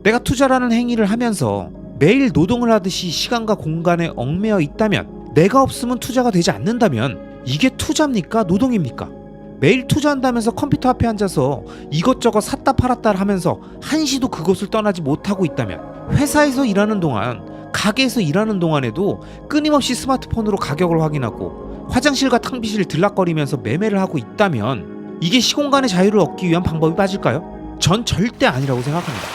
내가 투자라는 행위를 하면서 매일 노동을 하듯이 시간과 공간에 얽매여 있다면, 내가 없으면 투자가 되지 않는다면 이게 투자입니까? 노동입니까? 매일 투자한다면서 컴퓨터 앞에 앉아서 이것저것 샀다 팔았다 하면서 한시도 그곳을 떠나지 못하고 있다면, 회사에서 일하는 동안, 가게에서 일하는 동안에도 끊임없이 스마트폰으로 가격을 확인하고 화장실과 탕비실을 들락거리면서 매매를 하고 있다면 이게 시공간의 자유를 얻기 위한 방법이 맞을까요? 전 절대 아니라고 생각합니다.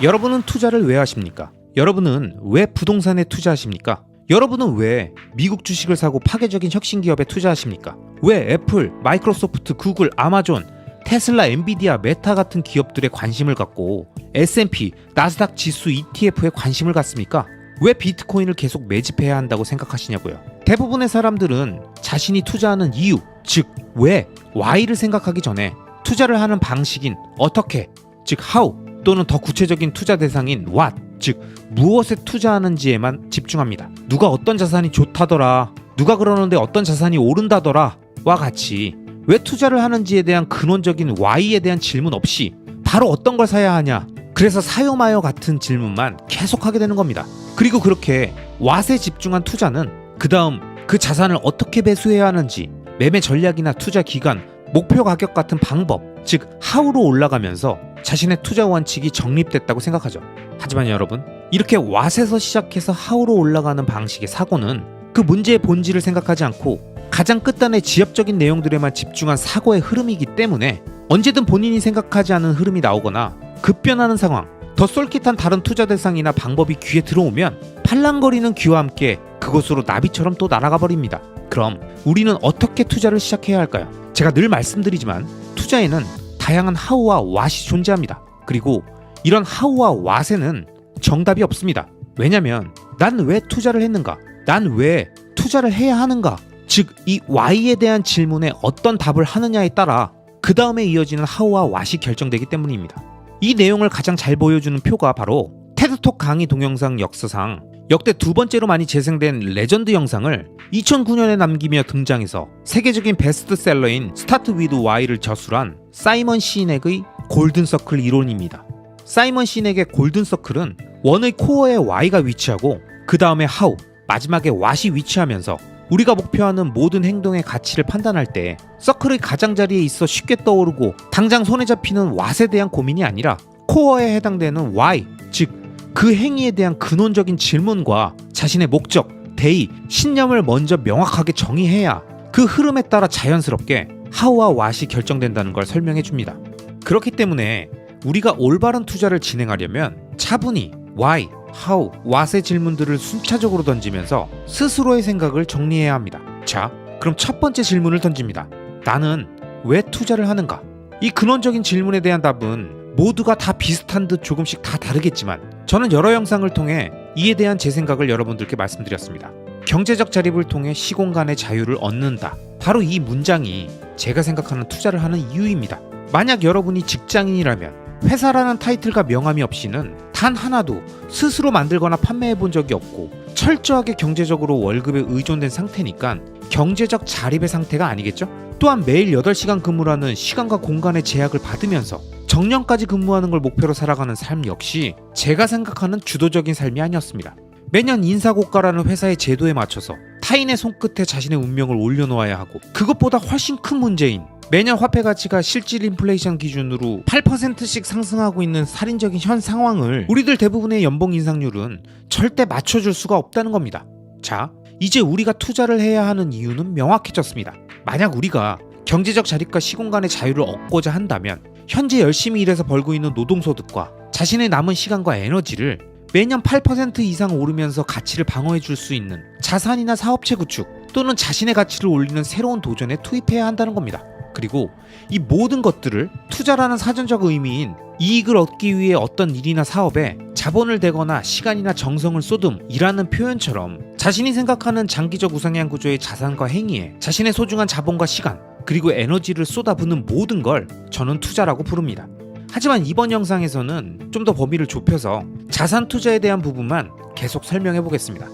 여러분은 투자를 왜 하십니까? 여러분은 왜 부동산에 투자하십니까? 여러분은 왜 미국 주식을 사고 파괴적인 혁신기업에 투자하십니까? 왜 애플, 마이크로소프트, 구글, 아마존, 테슬라, 엔비디아, 메타 같은 기업들에 관심을 갖고 S&P, 나스닥 지수 ETF에 관심을 갖습니까? 왜 비트코인을 계속 매집해야 한다고 생각하시냐고요? 대부분의 사람들은 자신이 투자하는 이유, 즉 왜, why를 생각하기 전에 투자를 하는 방식인 어떻게, 즉 how, 또는 더 구체적인 투자 대상인 what, 즉 무엇에 투자하는지에만 집중합니다. 누가 어떤 자산이 좋다더라, 누가 그러는데 어떤 자산이 오른다더라 와 같이 왜 투자를 하는지에 대한 근원적인 why에 대한 질문 없이 바로 어떤 걸 사야 하냐, 그래서 사요 마요 같은 질문만 계속하게 되는 겁니다. 그리고 그렇게 what에 집중한 투자는 그 다음 그 자산을 어떻게 배수해야 하는지, 매매 전략이나 투자 기간, 목표 가격 같은 방법, 즉 how로 올라가면서 자신의 투자 원칙이 정립됐다고 생각하죠. 하지만 여러분, 이렇게 what에서 시작해서 how로 올라가는 방식의 사고는 그 문제의 본질을 생각하지 않고 가장 끝단의 지엽적인 내용들에만 집중한 사고의 흐름이기 때문에 언제든 본인이 생각하지 않은 흐름이 나오거나 급변하는 상황, 더 쏠깃한 다른 투자 대상이나 방법이 귀에 들어오면 팔랑거리는 귀와 함께 그곳으로 나비처럼 또 날아가 버립니다. 그럼 우리는 어떻게 투자를 시작해야 할까요? 제가 늘 말씀드리지만 투자에는 다양한 how와 what이 존재합니다. 그리고 이런 how와 what에는 정답이 없습니다. 왜냐면 난 왜 투자를 했는가? 난 왜 투자를 해야 하는가? 즉 이 why에 대한 질문에 어떤 답을 하느냐에 따라 그 다음에 이어지는 how와 what이 결정되기 때문입니다. 이 내용을 가장 잘 보여주는 표가 바로 테드톡 강의 동영상 역사상 역대 두 번째로 많이 재생된 레전드 영상을 2009년에 남기며 등장해서 세계적인 베스트셀러인 스타트 위드 Why를 저술한 사이먼 시넥의 골든서클 이론입니다. 사이먼 시넥의 골든서클은 원의 코어에 Why가 위치하고 그 다음에 How, 마지막에 What이 위치하면서 우리가 목표하는 모든 행동의 가치를 판단할 때 서클의 가장자리에 있어 쉽게 떠오르고 당장 손에 잡히는 What에 대한 고민이 아니라 코어에 해당되는 Why, 즉 그 행위에 대한 근원적인 질문과 자신의 목적, 대의, 신념을 먼저 명확하게 정의해야 그 흐름에 따라 자연스럽게 how와 what이 결정된다는 걸 설명해 줍니다. 그렇기 때문에 우리가 올바른 투자를 진행하려면 차분히 why, how, what의 질문들을 순차적으로 던지면서 스스로의 생각을 정리해야 합니다. 자, 그럼 첫 번째 질문을 던집니다. 나는 왜 투자를 하는가? 이 근원적인 질문에 대한 답은 모두가 다 비슷한 듯 조금씩 다 다르겠지만 저는 여러 영상을 통해 이에 대한 제 생각을 여러분들께 말씀드렸습니다. 경제적 자립을 통해 시공간의 자유를 얻는다. 바로 이 문장이 제가 생각하는 투자를 하는 이유입니다. 만약 여러분이 직장인이라면 회사라는 타이틀과 명함이 없이는 단 하나도 스스로 만들거나 판매해 본 적이 없고 철저하게 경제적으로 월급에 의존된 상태니까 경제적 자립의 상태가 아니겠죠? 또한 매일 8시간 근무라는 시간과 공간의 제약을 받으면서 정년까지 근무하는 걸 목표로 살아가는 삶 역시 제가 생각하는 주도적인 삶이 아니었습니다. 매년 인사고가라는 회사의 제도에 맞춰서 타인의 손끝에 자신의 운명을 올려놓아야 하고, 그것보다 훨씬 큰 문제인 매년 화폐 가치가 실질 인플레이션 기준으로 8%씩 상승하고 있는 살인적인 현 상황을 우리들 대부분의 연봉 인상률은 절대 맞춰줄 수가 없다는 겁니다. 자, 이제 우리가 투자를 해야 하는 이유는 명확해졌습니다. 만약 우리가 경제적 자립과 시공간의 자유를 얻고자 한다면 현재 열심히 일해서 벌고 있는 노동소득과 자신의 남은 시간과 에너지를 매년 8% 이상 오르면서 가치를 방어해 줄 수 있는 자산이나 사업체 구축 또는 자신의 가치를 올리는 새로운 도전에 투입해야 한다는 겁니다. 그리고 이 모든 것들을 투자라는 사전적 의미인 이익을 얻기 위해 어떤 일이나 사업에 자본을 대거나 시간이나 정성을 쏟음이라는 표현처럼 자신이 생각하는 장기적 우상향 구조의 자산과 행위에 자신의 소중한 자본과 시간 그리고 에너지를 쏟아붓는 모든 걸 저는 투자라고 부릅니다. 하지만 이번 영상에서는 좀 더 범위를 좁혀서 자산 투자에 대한 부분만 계속 설명해 보겠습니다.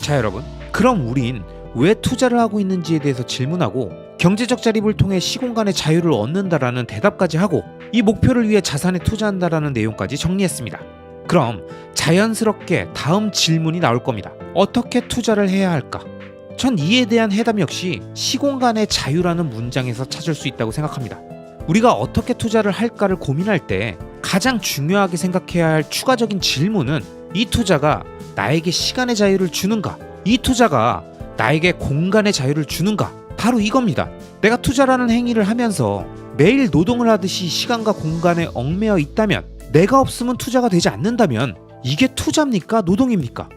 자, 여러분, 그럼 우린 왜 투자를 하고 있는지에 대해서 질문하고 경제적 자립을 통해 시공간의 자유를 얻는다라는 대답까지 하고 이 목표를 위해 자산에 투자한다라는 내용까지 정리했습니다. 그럼 자연스럽게 다음 질문이 나올 겁니다. 어떻게 투자를 해야 할까? 전 이에 대한 해답 역시 시공간의 자유라는 문장에서 찾을 수 있다고 생각합니다. 우리가 어떻게 투자를 할까를 고민할 때 가장 중요하게 생각해야 할 추가적인 질문은 이 투자가 나에게 시간의 자유를 주는가? 이 투자가 나에게 공간의 자유를 주는가? 바로 이겁니다. 내가 투자라는 행위를 하면서 매일 노동을 하듯이 시간과 공간에 얽매여 있다면, 내가 없으면 투자가 되지 않는다면 이게 투자입니까? 노동입니까?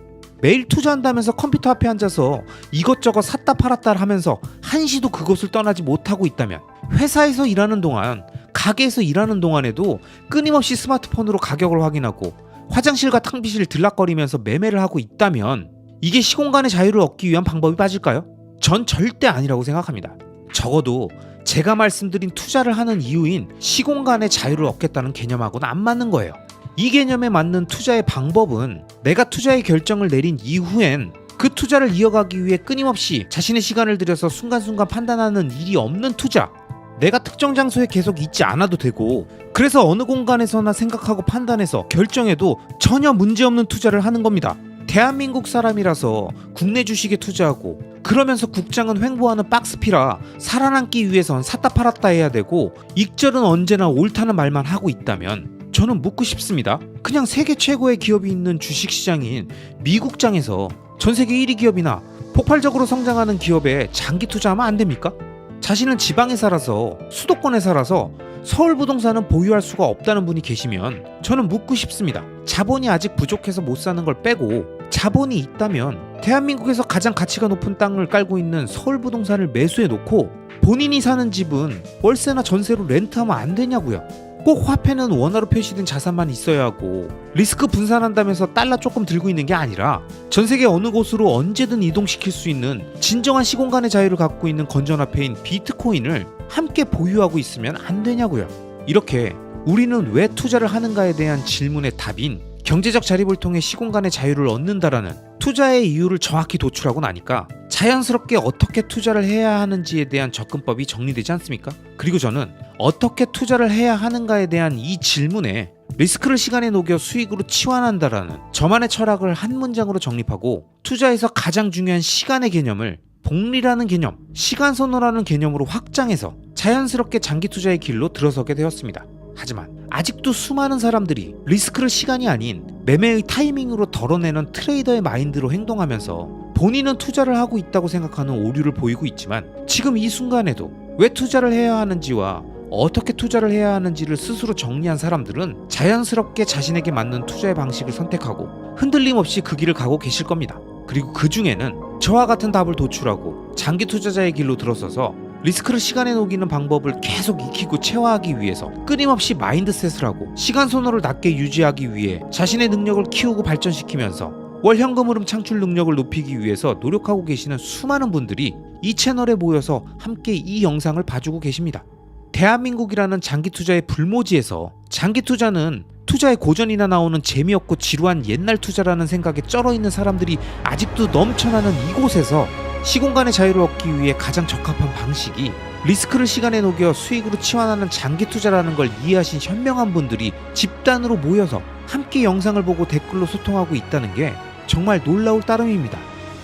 매일 투자한다면서 컴퓨터 앞에 앉아서 이것저것 샀다 팔았다 하면서 한시도 그곳을 떠나지 못하고 있다면, 회사에서 일하는 동안, 가게에서 일하는 동안에도 끊임없이 스마트폰으로 가격을 확인하고 화장실과 탕비실을 들락거리면서 매매를 하고 있다면 이게 시공간의 자유를 얻기 위한 방법이 맞을까요? 전 절대 아니라고 생각합니다. 적어도 제가 말씀드린 투자를 하는 이유인 시공간의 자유를 얻겠다는 개념하고는 안 맞는 거예요. 이 개념에 맞는 투자의 방법은 내가 투자의 결정을 내린 이후엔 그 투자를 이어가기 위해 끊임없이 자신의 시간을 들여서 순간순간 판단하는 일이 없는 투자. 내가 특정 장소에 계속 있지 않아도 되고, 그래서 어느 공간에서나 생각하고 판단해서 결정해도 전혀 문제없는 투자를 하는 겁니다. 대한민국 사람이라서 국내 주식에 투자하고, 그러면서 국장은 횡보하는 박스피라 살아남기 위해선 샀다 팔았다 해야 되고, 익절은 언제나 옳다는 말만 하고 있다면 저는 묻고 싶습니다. 그냥 세계 최고의 기업이 있는 주식시장인 미국장에서 전세계 1위 기업이나 폭발적으로 성장하는 기업에 장기 투자하면 안 됩니까? 자신은 지방에 살아서, 수도권에 살아서 서울 부동산은 보유할 수가 없다는 분이 계시면 저는 묻고 싶습니다. 자본이 아직 부족해서 못 사는 걸 빼고 자본이 있다면 대한민국에서 가장 가치가 높은 땅을 깔고 있는 서울 부동산을 매수해 놓고 본인이 사는 집은 월세나 전세로 렌트하면 안 되냐고요. 꼭 화폐는 원화로 표시된 자산만 있어야 하고 리스크 분산한다면서 달러 조금 들고 있는 게 아니라 전 세계 어느 곳으로 언제든 이동시킬 수 있는 진정한 시공간의 자유를 갖고 있는 건전화폐인 비트코인을 함께 보유하고 있으면 안 되냐고요. 이렇게 우리는 왜 투자를 하는가에 대한 질문의 답인 경제적 자립을 통해 시공간의 자유를 얻는다라는 투자의 이유를 정확히 도출하고 나니까 자연스럽게 어떻게 투자를 해야 하는지에 대한 접근법이 정리되지 않습니까? 그리고 저는 어떻게 투자를 해야 하는가에 대한 이 질문에 리스크를 시간에 녹여 수익으로 치환한다라는 저만의 철학을 한 문장으로 정립하고 투자에서 가장 중요한 시간의 개념을 복리라는 개념, 시간선호라는 개념으로 확장해서 자연스럽게 장기 투자의 길로 들어서게 되었습니다. 하지만 아직도 수많은 사람들이 리스크를 시간이 아닌 매매의 타이밍으로 덜어내는 트레이더의 마인드로 행동하면서 본인은 투자를 하고 있다고 생각하는 오류를 보이고 있지만, 지금 이 순간에도 왜 투자를 해야 하는지와 어떻게 투자를 해야 하는지를 스스로 정리한 사람들은 자연스럽게 자신에게 맞는 투자의 방식을 선택하고 흔들림 없이 그 길을 가고 계실 겁니다. 그리고 그 중에는 저와 같은 답을 도출하고 장기 투자자의 길로 들어서서 리스크를 시간에 녹이는 방법을 계속 익히고 체화하기 위해서 끊임없이 마인드셋을 하고 시간 선호를 낮게 유지하기 위해 자신의 능력을 키우고 발전시키면서 월 현금 흐름 창출 능력을 높이기 위해서 노력하고 계시는 수많은 분들이 이 채널에 모여서 함께 이 영상을 봐주고 계십니다. 대한민국이라는 장기 투자의 불모지에서 장기 투자는 투자의 고전이나 나오는 재미없고 지루한 옛날 투자라는 생각에 쩔어있는 사람들이 아직도 넘쳐나는 이곳에서 시공간의 자유를 얻기 위해 가장 적합한 방식이 리스크를 시간에 녹여 수익으로 치환하는 장기 투자라는 걸 이해하신 현명한 분들이 집단으로 모여서 함께 영상을 보고 댓글로 소통하고 있다는 게 정말 놀라울 따름입니다.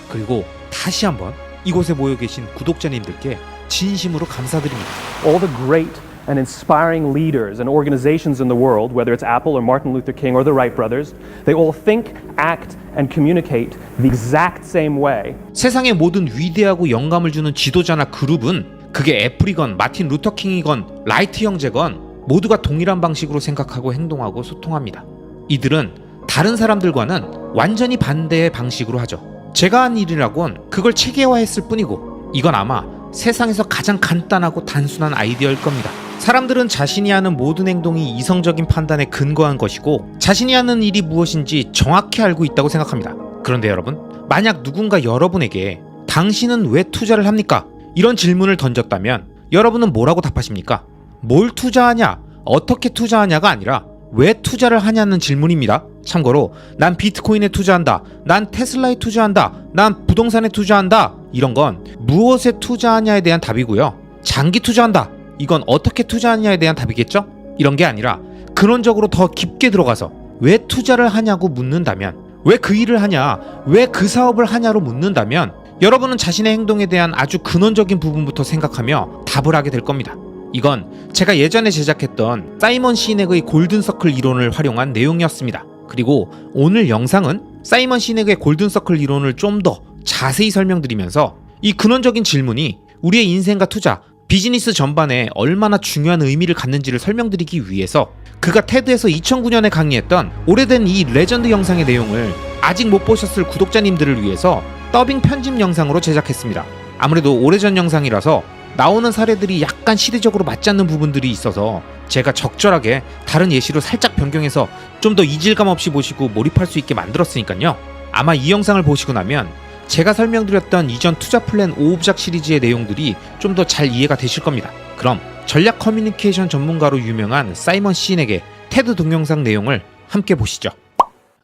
그리고 다시 한번 이곳에 모여 계신 구독자님들께 진심으로 감사드립니다. All the great and inspiring leaders and organizations in the world, whether it's Apple or Martin Luther King or the Wright brothers, they all think, act, and communicate the exact same way. 세상의 모든 위대하고 영감을 주는 지도자나 그룹은 그게 애플이건 마틴 루터 킹이건 라이트 형제건 모두가 동일한 방식으로 생각하고 행동하고 소통합니다. 이들은 다른 사람들과는 완전히 반대의 방식으로 하죠. 제가 한 일이라곤 그걸 체계화했을 뿐이고, 이건 아마 세상에서 가장 간단하고 단순한 아이디어일 겁니다. 사람들은 자신이 하는 모든 행동이 이성적인 판단에 근거한 것이고 자신이 하는 일이 무엇인지 정확히 알고 있다고 생각합니다. 그런데 여러분, 만약 누군가 여러분에게 당신은 왜 투자를 합니까? 이런 질문을 던졌다면 여러분은 뭐라고 답하십니까? 뭘 투자하냐, 어떻게 투자하냐가 아니라 왜 투자를 하냐는 질문입니다. 참고로 난 비트코인에 투자한다, 난 테슬라에 투자한다, 난 부동산에 투자한다, 이런 건 무엇에 투자하냐에 대한 답이고요. 장기 투자한다, 이건 어떻게 투자하냐에 대한 답이겠죠? 이런 게 아니라 근원적으로 더 깊게 들어가서 왜 투자를 하냐고 묻는다면, 왜 그 일을 하냐, 왜 그 사업을 하냐로 묻는다면 여러분은 자신의 행동에 대한 아주 근원적인 부분부터 생각하며 답을 하게 될 겁니다. 이건 제가 예전에 제작했던 사이먼 시넥의 골든서클 이론을 활용한 내용이었습니다. 그리고 오늘 영상은 사이먼 시넥의 골든서클 이론을 좀 더 자세히 설명드리면서 이 근원적인 질문이 우리의 인생과 투자, 비즈니스 전반에 얼마나 중요한 의미를 갖는지를 설명드리기 위해서 그가 테드에서 2009년에 강의했던 오래된 이 레전드 영상의 내용을 아직 못 보셨을 구독자님들을 위해서 더빙 편집 영상으로 제작했습니다. 아무래도 오래전 영상이라서 나오는 사례들이 약간 시대적으로 맞지 않는 부분들이 있어서 제가 적절하게 다른 예시로 살짝 변경해서 좀 더 이질감 없이 보시고 몰입할 수 있게 만들었으니까요. 아마 이 영상을 보시고 나면 제가 설명드렸던 이전 투자 플랜 5부작 시리즈의 내용들이 좀 더 잘 이해가 되실 겁니다. 그럼 전략 커뮤니케이션 전문가로 유명한 사이먼 시넥의 테드 동영상 내용을 함께 보시죠.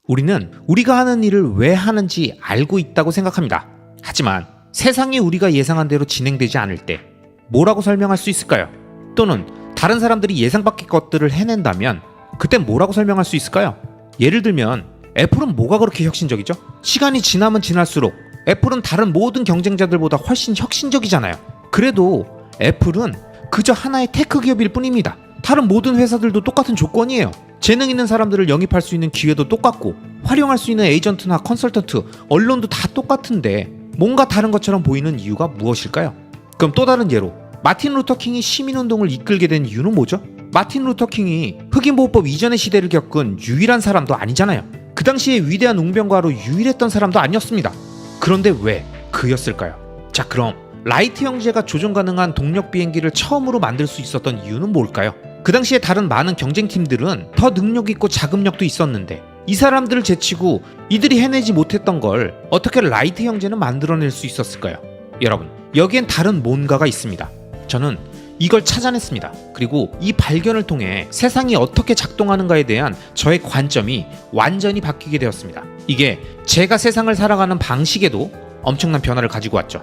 우리는 우리가 하는 일을 왜 하는지 알고 있다고 생각합니다. 하지만 세상이 우리가 예상한 대로 진행되지 않을 때 뭐라고 설명할 수 있을까요? 또는 다른 사람들이 예상 밖의 것들을 해낸다면 그땐 뭐라고 설명할 수 있을까요? 예를 들면 애플은 뭐가 그렇게 혁신적이죠? 시간이 지나면 지날수록 애플은 다른 모든 경쟁자들보다 훨씬 혁신적이잖아요. 그래도 애플은 그저 하나의 테크 기업일 뿐입니다. 다른 모든 회사들도 똑같은 조건이에요. 재능 있는 사람들을 영입할 수 있는 기회도 똑같고 활용할 수 있는 에이전트나 컨설턴트, 언론도 다 똑같은데 뭔가 다른 것처럼 보이는 이유가 무엇일까요? 그럼 또 다른 예로 마틴 루터 킹이 시민운동을 이끌게 된 이유는 뭐죠? 마틴 루터 킹이 흑인보호법 이전의 시대를 겪은 유일한 사람도 아니잖아요. 그 당시에 위대한 웅변가로 유일했던 사람도 아니었습니다. 그런데 왜 그였을까요? 자, 그럼 라이트 형제가 조종 가능한 동력 비행기를 처음으로 만들 수 있었던 이유는 뭘까요? 그 당시에 다른 많은 경쟁팀들은 더 능력 있고 자금력도 있었는데 이 사람들을 제치고 이들이 해내지 못했던 걸 어떻게 라이트 형제는 만들어낼 수 있었을까요? 여러분, 여기엔 다른 뭔가가 있습니다. 저는 이걸 찾아냈습니다. 그리고 이 발견을 통해 세상이 어떻게 작동하는가에 대한 저의 관점이 완전히 바뀌게 되었습니다. 이게 제가 세상을 살아가는 방식에도 엄청난 변화를 가지고 왔죠.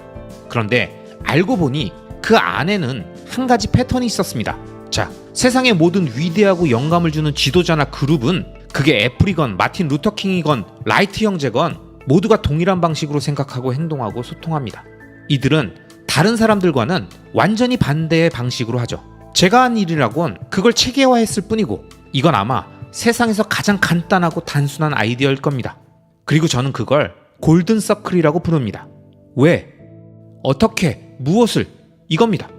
그런데 알고 보니 그 안에는 한 가지 패턴이 있었습니다. 자, 세상의 모든 위대하고 영감을 주는 지도자나 그룹은 그게 애플이건 마틴 루터 킹이건 라이트 형제건 모두가 동일한 방식으로 생각하고 행동하고 소통합니다. 이들은 다른 사람들과는 완전히 반대의 방식으로 하죠. 제가 한 일이라곤 그걸 체계화했을 뿐이고 이건 아마 세상에서 가장 간단하고 단순한 아이디어일 겁니다. 그리고 저는 그걸 골든서클이라고 부릅니다. 왜? 어떻게? 무엇을? 이겁니다.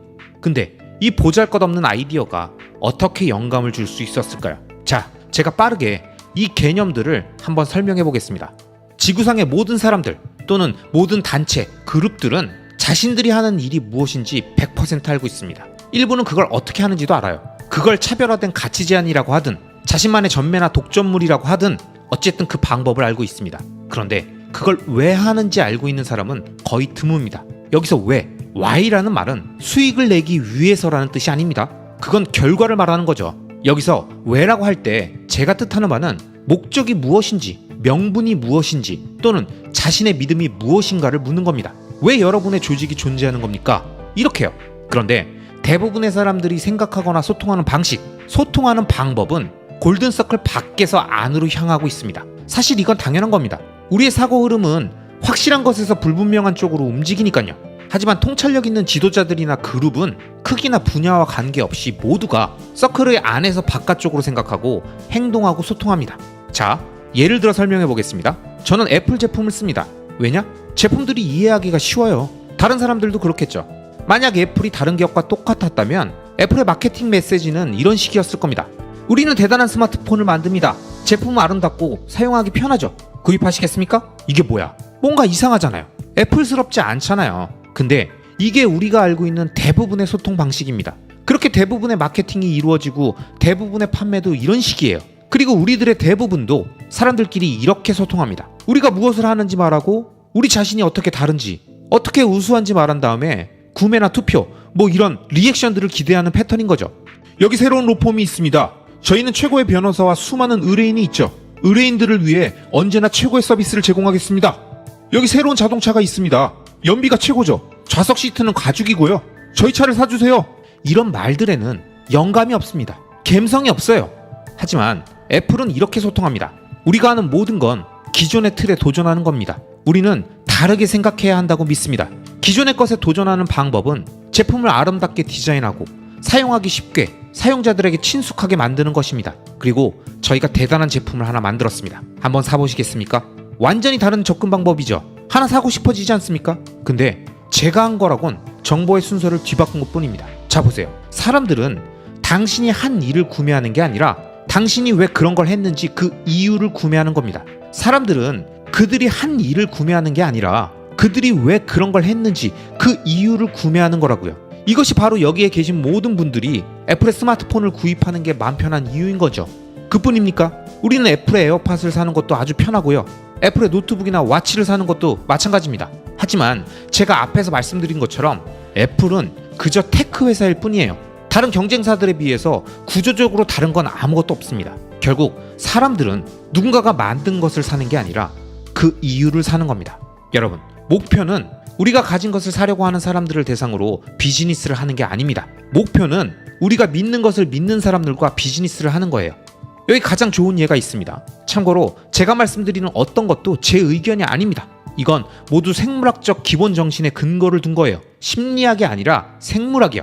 근데 이 보잘것없는 아이디어가 어떻게 영감을 줄 수 있었을까요? 자, 제가 빠르게 이 개념들을 한번 설명해 보겠습니다. 지구상의 모든 사람들 또는 모든 단체, 그룹들은 자신들이 하는 일이 무엇인지 100% 알고 있습니다. 일부는 그걸 어떻게 하는지도 알아요. 그걸 차별화된 가치 제한이라고 하든 자신만의 전매나 독점물이라고 하든 어쨌든 그 방법을 알고 있습니다. 그런데 그걸 왜 하는지 알고 있는 사람은 거의 드뭅니다. 여기서 왜? Why라는 말은 수익을 내기 위해서라는 뜻이 아닙니다. 그건 결과를 말하는 거죠. 여기서 왜라고 할 때 제가 뜻하는 바는 목적이 무엇인지, 명분이 무엇인지 또는 자신의 믿음이 무엇인가를 묻는 겁니다. 왜 여러분의 조직이 존재하는 겁니까? 이렇게요. 그런데 대부분의 사람들이 생각하거나 소통하는 방식, 소통하는 방법은 골든서클 밖에서 안으로 향하고 있습니다. 사실 이건 당연한 겁니다. 우리의 사고 흐름은 확실한 것에서 불분명한 쪽으로 움직이니까요. 하지만 통찰력 있는 지도자들이나 그룹은 크기나 분야와 관계없이 모두가 서클의 안에서 바깥쪽으로 생각하고 행동하고 소통합니다. 자, 예를 들어 설명해 보겠습니다. 저는 애플 제품을 씁니다. 왜냐? 제품들이 이해하기가 쉬워요. 다른 사람들도 그렇겠죠. 만약 애플이 다른 기업과 똑같았다면 애플의 마케팅 메시지는 이런 식이었을 겁니다. 우리는 대단한 스마트폰을 만듭니다. 제품은 아름답고 사용하기 편하죠. 구입하시겠습니까? 이게 뭐야? 뭔가 이상하잖아요. 애플스럽지 않잖아요. 근데 이게 우리가 알고 있는 대부분의 소통 방식입니다. 그렇게 대부분의 마케팅이 이루어지고 대부분의 판매도 이런 식이에요. 그리고 우리들의 대부분도 사람들끼리 이렇게 소통합니다. 우리가 무엇을 하는지 말하고 우리 자신이 어떻게 다른지, 어떻게 우수한지 말한 다음에 구매나 투표, 뭐 이런 리액션들을 기대하는 패턴인 거죠. 여기 새로운 로펌이 있습니다. 저희는 최고의 변호사와 수많은 의뢰인이 있죠. 의뢰인들을 위해 언제나 최고의 서비스를 제공하겠습니다. 여기 새로운 자동차가 있습니다. 연비가 최고죠. 좌석 시트는 가죽이고요. 저희 차를 사주세요. 이런 말들에는 영감이 없습니다. 감성이 없어요. 하지만 애플은 이렇게 소통합니다. 우리가 하는 모든 건 기존의 틀에 도전하는 겁니다. 우리는 다르게 생각해야 한다고 믿습니다. 기존의 것에 도전하는 방법은 제품을 아름답게 디자인하고 사용하기 쉽게 사용자들에게 친숙하게 만드는 것입니다. 그리고 저희가 대단한 제품을 하나 만들었습니다. 한번 사보시겠습니까? 완전히 다른 접근 방법이죠. 하나 사고 싶어지지 않습니까? 근데 제가 한 거라곤 정보의 순서를 뒤바꾼 것 뿐입니다. 자, 보세요. 사람들은 당신이 한 일을 구매하는 게 아니라 당신이 왜 그런 걸 했는지 그 이유를 구매하는 겁니다. 사람들은 그들이 한 일을 구매하는 게 아니라 그들이 왜 그런 걸 했는지 그 이유를 구매하는 거라고요. 이것이 바로 여기에 계신 모든 분들이 애플의 스마트폰을 구입하는 게 마음 편한 이유인 거죠. 그뿐입니까? 우리는 애플의 에어팟을 사는 것도 아주 편하고요. 애플의 노트북이나 와치를 사는 것도 마찬가지입니다. 하지만 제가 앞에서 말씀드린 것처럼 애플은 그저 테크 회사일 뿐이에요. 다른 경쟁사들에 비해서 구조적으로 다른 건 아무것도 없습니다. 결국 사람들은 누군가가 만든 것을 사는 게 아니라 그 이유를 사는 겁니다. 여러분, 목표는 우리가 가진 것을 사려고 하는 사람들을 대상으로 비즈니스를 하는 게 아닙니다. 목표는 우리가 믿는 것을 믿는 사람들과 비즈니스를 하는 거예요. 여기 가장 좋은 예가 있습니다. 참고로 제가 말씀드리는 어떤 것도 제 의견이 아닙니다. 이건 모두 생물학적 기본 정신에 근거를 둔 거예요. 심리학이 아니라 생물학이요.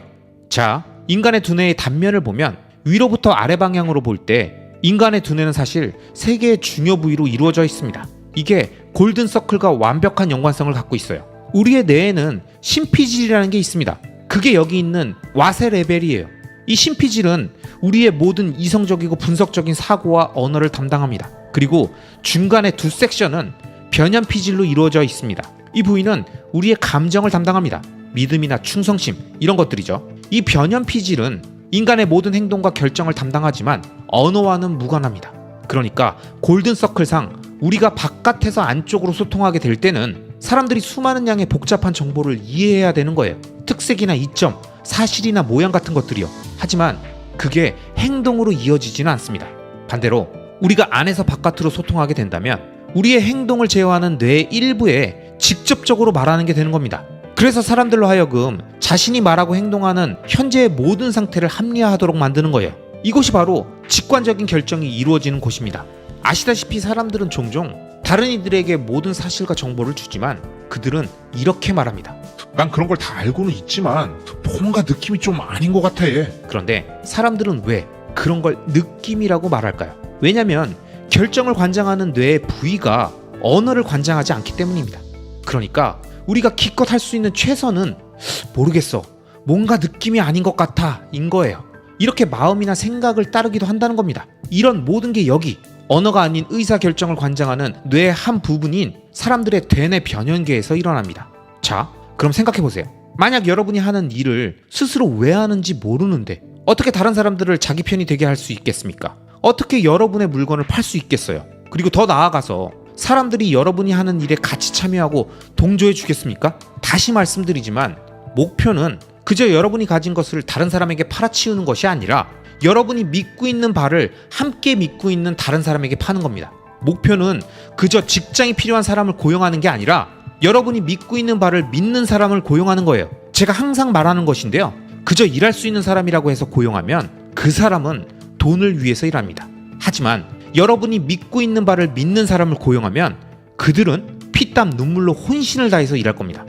자, 인간의 두뇌의 단면을 보면 위로부터 아래 방향으로 볼 때 인간의 두뇌는 사실 세 개의 중요 부위로 이루어져 있습니다. 이게 골든 서클과 완벽한 연관성을 갖고 있어요. 우리의 뇌에는 심피질이라는 게 있습니다. 그게 여기 있는 와세 레벨이에요. 이 심피질은 우리의 모든 이성적이고 분석적인 사고와 언어를 담당합니다. 그리고 중간의 두 섹션은 변연피질로 이루어져 있습니다. 이 부위는 우리의 감정을 담당합니다. 믿음이나 충성심 이런 것들이죠. 이 변연피질은 인간의 모든 행동과 결정을 담당하지만 언어와는 무관합니다. 그러니까 골든서클상 우리가 바깥에서 안쪽으로 소통하게 될 때는 사람들이 수많은 양의 복잡한 정보를 이해해야 되는 거예요. 특색이나 이점, 사실이나 모양 같은 것들이요. 하지만 그게 행동으로 이어지지는 않습니다. 반대로 우리가 안에서 바깥으로 소통하게 된다면 우리의 행동을 제어하는 뇌의 일부에 직접적으로 말하는 게 되는 겁니다. 그래서 사람들로 하여금 자신이 말하고 행동하는 현재의 모든 상태를 합리화하도록 만드는 거예요. 이곳이 바로 직관적인 결정이 이루어지는 곳입니다. 아시다시피 사람들은 종종 다른 이들에게 모든 사실과 정보를 주지만 그들은 이렇게 말합니다. 난 그런 걸 다 알고는 있지만 뭔가 느낌이 좀 아닌 것 같아. 그런데 사람들은 왜 그런 걸 느낌이라고 말할까요? 왜냐면 결정을 관장하는 뇌의 부위가 언어를 관장하지 않기 때문입니다. 그러니까 우리가 기껏 할 수 있는 최선은 모르겠어, 뭔가 느낌이 아닌 것 같아 인 거예요. 이렇게 마음이나 생각을 따르기도 한다는 겁니다. 이런 모든 게 여기 언어가 아닌 의사결정을 관장하는 뇌의 한 부분인 사람들의 대뇌 변연계에서 일어납니다. 자, 그럼 생각해보세요. 만약 여러분이 하는 일을 스스로 왜 하는지 모르는데 어떻게 다른 사람들을 자기 편이 되게 할 수 있겠습니까? 어떻게 여러분의 물건을 팔 수 있겠어요? 그리고 더 나아가서 사람들이 여러분이 하는 일에 같이 참여하고 동조해 주겠습니까? 다시 말씀드리지만 목표는 그저 여러분이 가진 것을 다른 사람에게 팔아치우는 것이 아니라 여러분이 믿고 있는 바를 함께 믿고 있는 다른 사람에게 파는 겁니다. 목표는 그저 직장이 필요한 사람을 고용하는 게 아니라 여러분이 믿고 있는 바를 믿는 사람을 고용하는 거예요. 제가 항상 말하는 것인데요. 그저 일할 수 있는 사람이라고 해서 고용하면 그 사람은 돈을 위해서 일합니다. 하지만 여러분이 믿고 있는 바를 믿는 사람을 고용하면 그들은 피땀 눈물로 혼신을 다해서 일할 겁니다.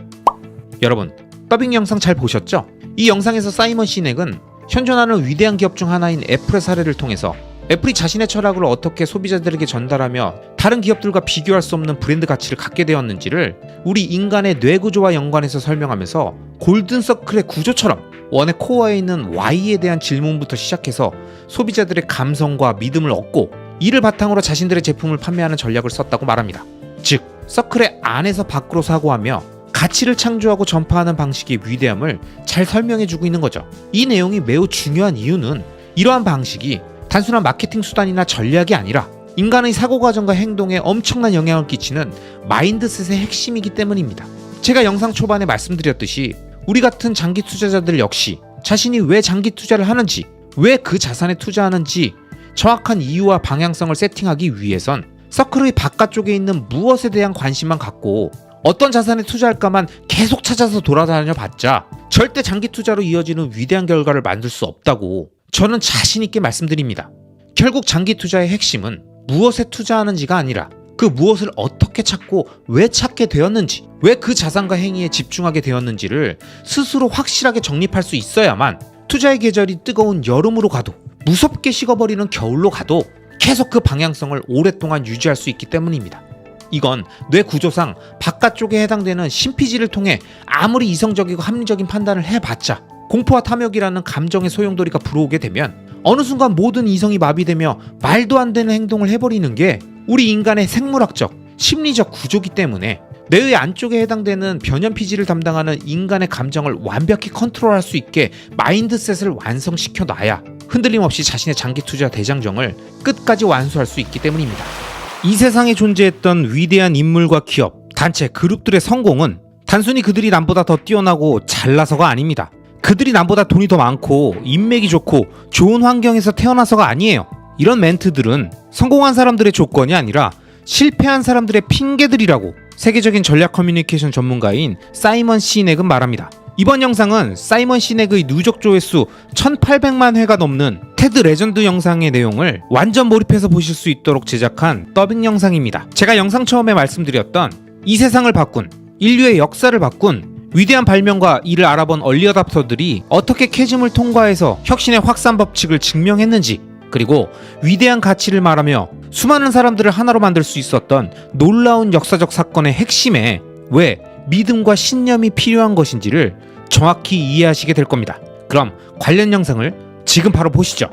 여러분, 더빙 영상 잘 보셨죠? 이 영상에서 사이먼 시넥은 현존하는 위대한 기업 중 하나인 애플의 사례를 통해서 애플이 자신의 철학을 어떻게 소비자들에게 전달하며 다른 기업들과 비교할 수 없는 브랜드 가치를 갖게 되었는지를 우리 인간의 뇌구조와 연관해서 설명하면서 골든서클의 구조처럼 원의 코어에 있는 Y에 대한 질문부터 시작해서 소비자들의 감성과 믿음을 얻고 이를 바탕으로 자신들의 제품을 판매하는 전략을 썼다고 말합니다. 즉, 서클의 안에서 밖으로 사고하며 가치를 창조하고 전파하는 방식의 위대함을 잘 설명해주고 있는 거죠. 이 내용이 매우 중요한 이유는 이러한 방식이 단순한 마케팅 수단이나 전략이 아니라 인간의 사고과정과 행동에 엄청난 영향을 끼치는 마인드셋의 핵심이기 때문입니다. 제가 영상 초반에 말씀드렸듯이 우리 같은 장기 투자자들 역시 자신이 왜 장기 투자를 하는지, 왜 그 자산에 투자하는지 정확한 이유와 방향성을 세팅하기 위해선 서클의 바깥쪽에 있는 무엇에 대한 관심만 갖고 어떤 자산에 투자할까만 계속 찾아서 돌아다녀 봤자 절대 장기 투자로 이어지는 위대한 결과를 만들 수 없다고 저는 자신 있게 말씀드립니다. 결국 장기 투자의 핵심은 무엇에 투자하는지가 아니라 그 무엇을 어떻게 찾고 왜 찾게 되었는지, 왜 그 자산과 행위에 집중하게 되었는지를 스스로 확실하게 정립할 수 있어야만 투자의 계절이 뜨거운 여름으로 가도 무섭게 식어버리는 겨울로 가도 계속 그 방향성을 오랫동안 유지할 수 있기 때문입니다. 이건 뇌 구조상 바깥쪽에 해당되는 신피지를 통해 아무리 이성적이고 합리적인 판단을 해봤자 공포와 탐욕이라는 감정의 소용돌이가 불어오게 되면 어느 순간 모든 이성이 마비되며 말도 안 되는 행동을 해버리는 게 우리 인간의 생물학적, 심리적 구조기 때문에 뇌의 안쪽에 해당되는 변연피지를 담당하는 인간의 감정을 완벽히 컨트롤할 수 있게 마인드셋을 완성시켜 놔야 흔들림 없이 자신의 장기 투자 대장정을 끝까지 완수할 수 있기 때문입니다. 이 세상에 존재했던 위대한 인물과 기업, 단체, 그룹들의 성공은 단순히 그들이 남보다 더 뛰어나고 잘나서가 아닙니다. 그들이 남보다 돈이 더 많고 인맥이 좋고 좋은 환경에서 태어나서가 아니에요. 이런 멘트들은 성공한 사람들의 조건이 아니라 실패한 사람들의 핑계들이라고 세계적인 전략 커뮤니케이션 전문가인 사이먼 시넥은 말합니다. 이번 영상은 사이먼 시넥의 누적 조회수 1800만 회가 넘는 테드 레전드 영상의 내용을 완전 몰입해서 보실 수 있도록 제작한 더빙 영상입니다. 제가 영상 처음에 말씀드렸던 이 세상을 바꾼, 인류의 역사를 바꾼 위대한 발명과 이를 알아본 얼리어답터들이 어떻게 캐즘을 통과해서 혁신의 확산 법칙을 증명했는지, 그리고 위대한 가치를 말하며 수많은 사람들을 하나로 만들 수 있었던 놀라운 역사적 사건의 핵심에 왜 믿음과 신념이 필요한 것인지를 정확히 이해하시게 될 겁니다. 그럼 관련 영상을 지금 바로 보시죠.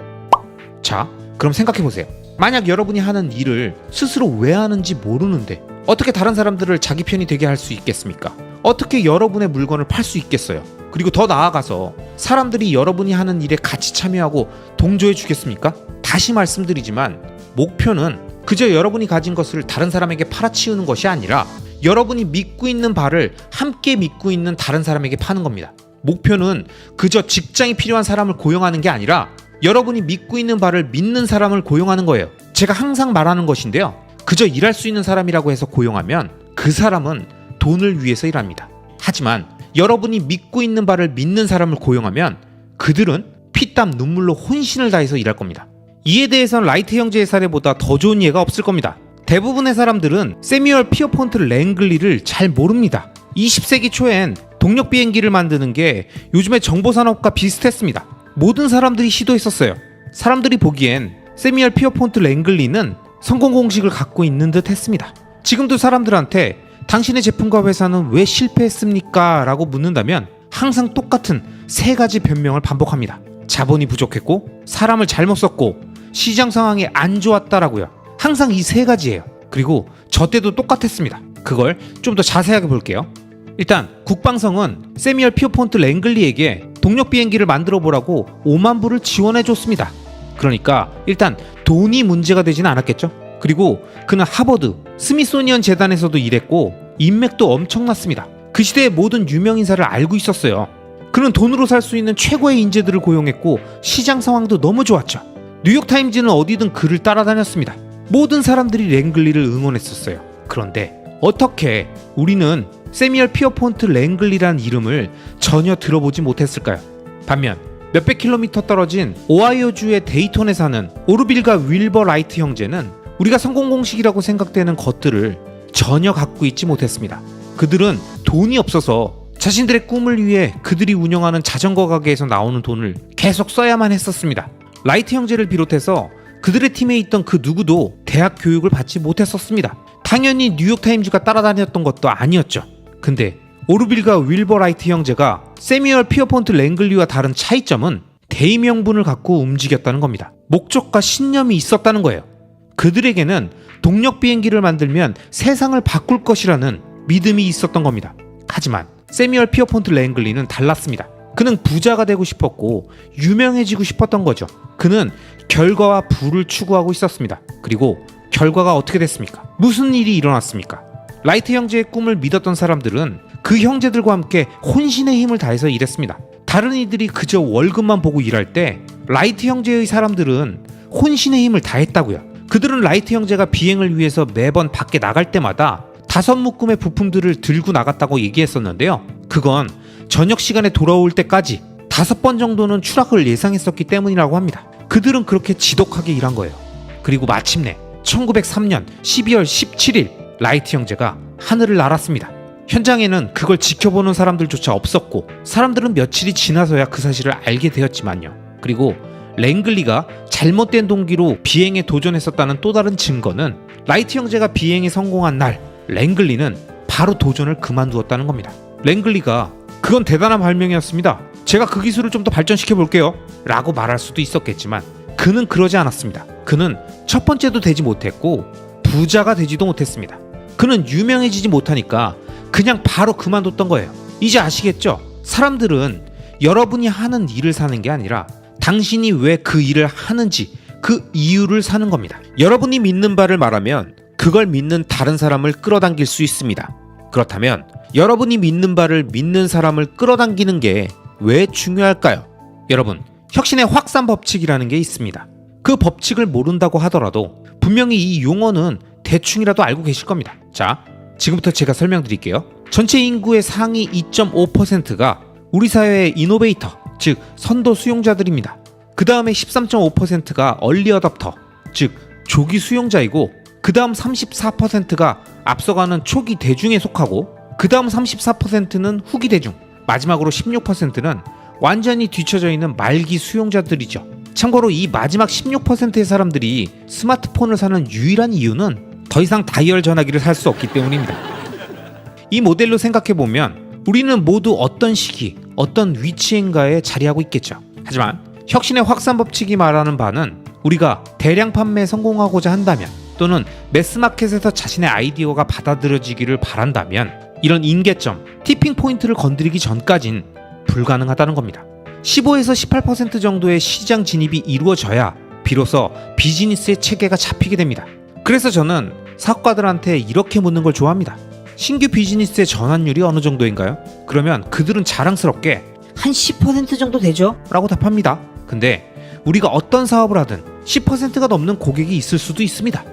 자, 그럼 생각해보세요. 만약 여러분이 하는 일을 스스로 왜 하는지 모르는데 어떻게 다른 사람들을 자기 편이 되게 할 수 있겠습니까? 어떻게 여러분의 물건을 팔 수 있겠어요? 그리고 더 나아가서 사람들이 여러분이 하는 일에 같이 참여하고 동조해 주겠습니까? 다시 말씀드리지만 목표는 그저 여러분이 가진 것을 다른 사람에게 팔아치우는 것이 아니라 여러분이 믿고 있는 바를 함께 믿고 있는 다른 사람에게 파는 겁니다. 목표는 그저 직장이 필요한 사람을 고용하는 게 아니라 여러분이 믿고 있는 바를 믿는 사람을 고용하는 거예요. 제가 항상 말하는 것인데요. 그저 일할 수 있는 사람이라고 해서 고용하면 그 사람은 돈을 위해서 일합니다. 하지만 여러분이 믿고 있는 바를 믿는 사람을 고용하면 그들은 피땀 눈물로 혼신을 다해서 일할 겁니다. 이에 대해서는 라이트 형제의 사례보다 더 좋은 예가 없을 겁니다. 대부분의 사람들은 세뮤얼 피어폰트 랭글리를 잘 모릅니다. 20세기 초엔 동력 비행기를 만드는 게 요즘의 정보산업과 비슷했습니다. 모든 사람들이 시도했었어요. 사람들이 보기엔 세뮤얼 피어폰트 랭글리는 성공 공식을 갖고 있는 듯 했습니다. 지금도 사람들한테 당신의 제품과 회사는 왜 실패했습니까? 라고 묻는다면 항상 똑같은 세 가지 변명을 반복합니다. 자본이 부족했고, 사람을 잘못 썼고, 시장 상황이 안 좋았다라고요. 항상 이 세 가지예요. 그리고 저 때도 똑같았습니다. 그걸 좀 더 자세하게 볼게요. 일단 국방성은 세뮤얼 피어폰트 랭글리에게 동력 비행기를 만들어 보라고 5만 불을 지원해 줬습니다. 그러니까 일단 돈이 문제가 되진 않았겠죠. 그리고 그는 하버드, 스미소니언 재단에서도 일했고 인맥도 엄청났습니다. 그 시대의 모든 유명인사를 알고 있었어요. 그는 돈으로 살 수 있는 최고의 인재들을 고용했고 시장 상황도 너무 좋았죠. 뉴욕타임즈는 어디든 그를 따라다녔습니다. 모든 사람들이 랭글리를 응원했었어요. 그런데 어떻게 우리는 세뮤얼 피어폰트 랭글리라는 이름을 전혀 들어보지 못했을까요? 반면 몇백 킬로미터 떨어진 오하이오주의 데이톤에 사는 오르빌과 윌버 라이트 형제는 우리가 성공 공식이라고 생각되는 것들을 전혀 갖고 있지 못했습니다. 그들은 돈이 없어서 자신들의 꿈을 위해 그들이 운영하는 자전거 가게에서 나오는 돈을 계속 써야만 했었습니다. 라이트 형제를 비롯해서 그들의 팀에 있던 그 누구도 대학 교육을 받지 못했었습니다. 당연히 뉴욕타임즈가 따라다녔던 것도 아니었죠. 근데 오르빌과 윌버 라이트 형제가 세뮤얼 피어폰트 랭글리와 다른 차이점은 대의명분을 갖고 움직였다는 겁니다. 목적과 신념이 있었다는 거예요. 그들에게는 동력 비행기를 만들면 세상을 바꿀 것이라는 믿음이 있었던 겁니다. 하지만 세뮤얼 피어폰트 랭글리는 달랐습니다. 그는 부자가 되고 싶었고 유명해지고 싶었던 거죠. 그는 결과와 부를 추구하고 있었습니다. 그리고 결과가 어떻게 됐습니까? 무슨 일이 일어났습니까? 라이트 형제의 꿈을 믿었던 사람들은 그 형제들과 함께 혼신의 힘을 다해서 일했습니다. 다른 이들이 그저 월급만 보고 일할 때 라이트 형제의 사람들은 혼신의 힘을 다했다고요. 그들은 라이트 형제가 비행을 위해서 매번 밖에 나갈 때마다 5묶음의 부품들을 들고 나갔다고 얘기했었는데요. 그건 저녁 시간에 돌아올 때까지 5번 정도는 추락을 예상했었기 때문이라고 합니다. 그들은 그렇게 지독하게 일한 거예요. 그리고 마침내 1903년 12월 17일 라이트 형제가 하늘을 날았습니다. 현장에는 그걸 지켜보는 사람들조차 없었고 사람들은 며칠이 지나서야 그 사실을 알게 되었지만요. 그리고 랭글리가 잘못된 동기로 비행에 도전했었다는 또 다른 증거는 라이트 형제가 비행에 성공한 날 랭글리는 바로 도전을 그만두었다는 겁니다. 랭글리가 그건 대단한 발명이었습니다. 제가 그 기술을 좀 더 발전시켜 볼게요 라고 말할 수도 있었겠지만 그는 그러지 않았습니다. 그는 첫 번째도 되지 못했고 부자가 되지도 못했습니다. 그는 유명해지지 못하니까 그냥 바로 그만뒀던 거예요. 이제 아시겠죠? 사람들은 여러분이 하는 일을 사는 게 아니라 당신이 왜 그 일을 하는지 그 이유를 사는 겁니다. 여러분이 믿는 바를 말하면 그걸 믿는 다른 사람을 끌어당길 수 있습니다. 그렇다면 여러분이 믿는 바를 믿는 사람을 끌어당기는 게 왜 중요할까요? 여러분, 혁신의 확산 법칙이라는 게 있습니다. 그 법칙을 모른다고 하더라도 분명히 이 용어는 대충이라도 알고 계실 겁니다. 자, 지금부터 제가 설명드릴게요. 전체 인구의 상위 2.5%가 우리 사회의 이노베이터, 즉 선도 수용자들입니다. 그 다음에 13.5%가 얼리 어답터, 즉 조기 수용자이고 그 다음 34%가 앞서가는 초기 대중에 속하고 그 다음 34%는 후기 대중, 마지막으로 16%는 완전히 뒤처져 있는 말기 수용자들이죠. 참고로 이 마지막 16%의 사람들이 스마트폰을 사는 유일한 이유는 더 이상 다이얼 전화기를 살 수 없기 때문입니다. 이 모델로 생각해보면 우리는 모두 어떤 시기, 어떤 위치인가에 자리하고 있겠죠. 하지만 혁신의 확산 법칙이 말하는 바는 우리가 대량 판매에 성공하고자 한다면 또는 매스마켓에서 자신의 아이디어가 받아들여지기를 바란다면 이런 임계점, 티핑 포인트를 건드리기 전까진 불가능하다는 겁니다. 15에서 18% 정도의 시장 진입이 이루어져야 비로소 비즈니스의 체계가 잡히게 됩니다. 그래서 저는 사업가들한테 이렇게 묻는 걸 좋아합니다. 신규 비즈니스의 전환율이 어느 정도인가요? 그러면 그들은 자랑스럽게 한 10% 정도 되죠? 라고 답합니다. 근데 우리가 어떤 사업을 하든 10%가 넘는 고객이 있을 수도 있습니다.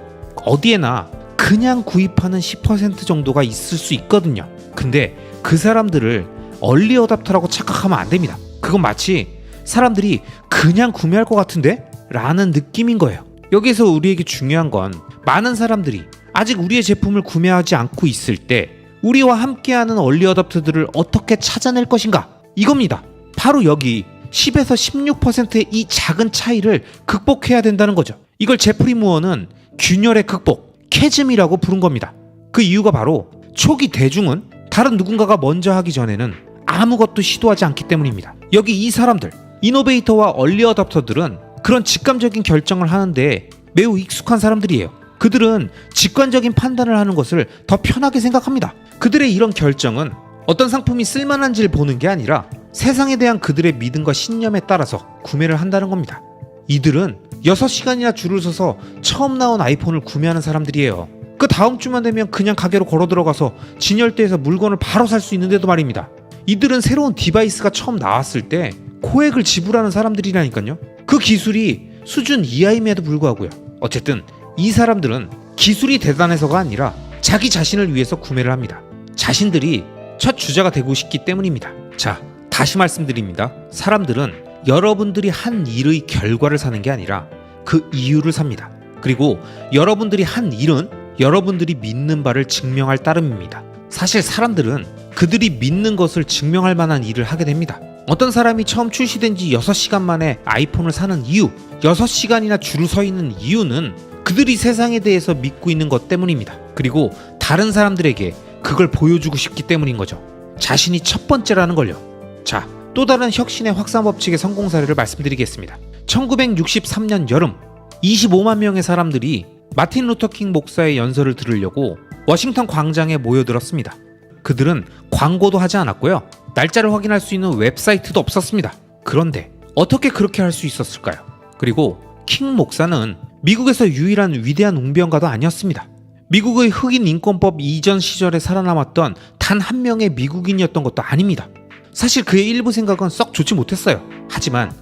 어디에나 그냥 구입하는 10% 정도가 있을 수 있거든요. 근데 그 사람들을 얼리 어답터라고 착각하면 안 됩니다. 그건 마치 사람들이 그냥 구매할 것 같은데? 라는 느낌인 거예요. 여기서 우리에게 중요한 건 많은 사람들이 아직 우리의 제품을 구매하지 않고 있을 때 우리와 함께하는 얼리 어답터들을 어떻게 찾아낼 것인가? 이겁니다. 바로 여기 10에서 16%의 이 작은 차이를 극복해야 된다는 거죠. 이걸 제프리 무어는 균열의 극복, 캐즘이라고 부른 겁니다. 그 이유가 바로 초기 대중은 다른 누군가가 먼저 하기 전에는 아무것도 시도하지 않기 때문입니다. 여기 이 사람들, 이노베이터와 얼리 어답터들은 그런 직감적인 결정을 하는데 매우 익숙한 사람들이에요. 그들은 직관적인 판단을 하는 것을 더 편하게 생각합니다. 그들의 이런 결정은 어떤 상품이 쓸만한지를 보는 게 아니라 세상에 대한 그들의 믿음과 신념에 따라서 구매를 한다는 겁니다. 이들은 6시간이나 줄을 서서 처음 나온 아이폰을 구매하는 사람들이에요. 그 다음 주만 되면 그냥 가게로 걸어 들어가서 진열대에서 물건을 바로 살 수 있는데도 말입니다. 이들은 새로운 디바이스가 처음 나왔을 때 코액을 지불하는 사람들이라니까요. 그 기술이 수준 이하임에도 불구하고요. 어쨌든 이 사람들은 기술이 대단해서가 아니라 자기 자신을 위해서 구매를 합니다. 자신들이 첫 주자가 되고 싶기 때문입니다. 자, 다시 말씀드립니다. 사람들은 여러분들이 한 일의 결과를 사는 게 아니라 그 이유를 삽니다. 그리고 여러분들이 한 일은 여러분들이 믿는 바를 증명할 따름입니다. 사실 사람들은 그들이 믿는 것을 증명할 만한 일을 하게 됩니다. 어떤 사람이 처음 출시된 지 6시간 만에 아이폰을 사는 이유, 6시간이나 줄을 서 있는 이유는 그들이 세상에 대해서 믿고 있는 것 때문입니다. 그리고 다른 사람들에게 그걸 보여주고 싶기 때문인 거죠. 자신이 첫 번째라는 걸요. 자, 또 다른 혁신의 확산 법칙의 성공 사례를 말씀드리겠습니다. 1963년 여름 25만 명의 사람들이 마틴 루터킹 목사의 연설을 들으려고 워싱턴 광장에 모여들었습니다. 그들은 광고도 하지 않았고요. 날짜를 확인할 수 있는 웹사이트도 없었습니다. 그런데 어떻게 그렇게 할 수 있었을까요? 그리고 킹 목사는 미국에서 유일한 위대한 웅변가도 아니었습니다. 미국의 흑인 인권법 이전 시절에 살아남았던 단 한 명의 미국인이었던 것도 아닙니다. 사실 그의 일부 생각은 썩 좋지 못했어요. 하지만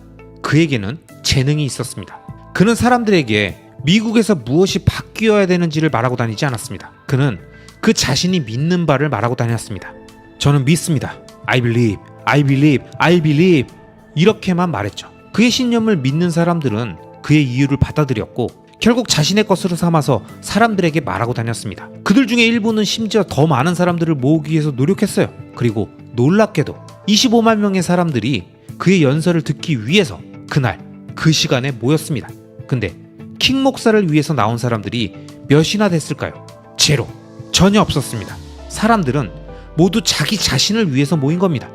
그에게는 재능이 있었습니다. 그는 사람들에게 미국에서 무엇이 바뀌어야 되는지를 말하고 다니지 않았습니다. 그는 그 자신이 믿는 바를 말하고 다녔습니다. 저는 믿습니다. I believe, I believe, I believe 이렇게만 말했죠. 그의 신념을 믿는 사람들은 그의 이유를 받아들였고 결국 자신의 것으로 삼아서 사람들에게 말하고 다녔습니다. 그들 중에 일부는 심지어 더 많은 사람들을 모으기 위해서 노력했어요. 그리고 놀랍게도 25만 명의 사람들이 그의 연설을 듣기 위해서 그날 그 시간에 모였습니다. 근데 킹 목사를 위해서 나온 사람들이 몇이나 됐을까요? 제로. 전혀 없었습니다. 사람들은 모두 자기 자신을 위해서 모인 겁니다.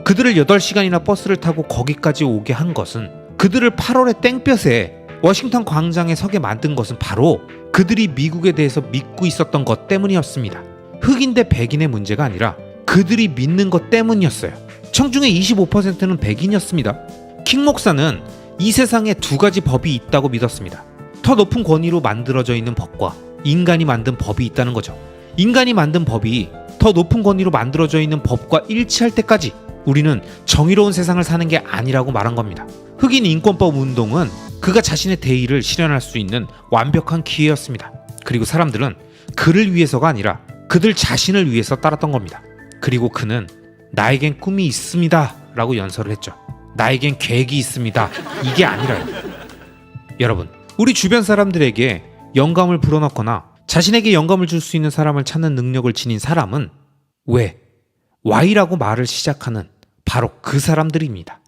그들을 8시간이나 버스를 타고 거기까지 오게 한 것은, 그들을 8월의 땡볕에 워싱턴 광장에 서게 만든 것은 바로 그들이 미국에 대해서 믿고 있었던 것 때문이었습니다. 흑인 대 백인의 문제가 아니라 그들이 믿는 것 때문이었어요. 청중의 25%는 백인이었습니다. 킹 목사는 이 세상에 두 가지 법이 있다고 믿었습니다. 더 높은 권위로 만들어져 있는 법과 인간이 만든 법이 있다는 거죠. 인간이 만든 법이 더 높은 권위로 만들어져 있는 법과 일치할 때까지 우리는 정의로운 세상을 사는 게 아니라고 말한 겁니다. 흑인 인권법 운동은 그가 자신의 대의를 실현할 수 있는 완벽한 기회였습니다. 그리고 사람들은 그를 위해서가 아니라 그들 자신을 위해서 따랐던 겁니다. 그리고 그는 나에겐 꿈이 있습니다 라고 연설을 했죠. 나에겐 계획이 있습니다. 이게 아니라요. 여러분, 우리 주변 사람들에게 영감을 불어넣거나 자신에게 영감을 줄 수 있는 사람을 찾는 능력을 지닌 사람은 왜? Y라고 말을 시작하는 바로 그 사람들입니다.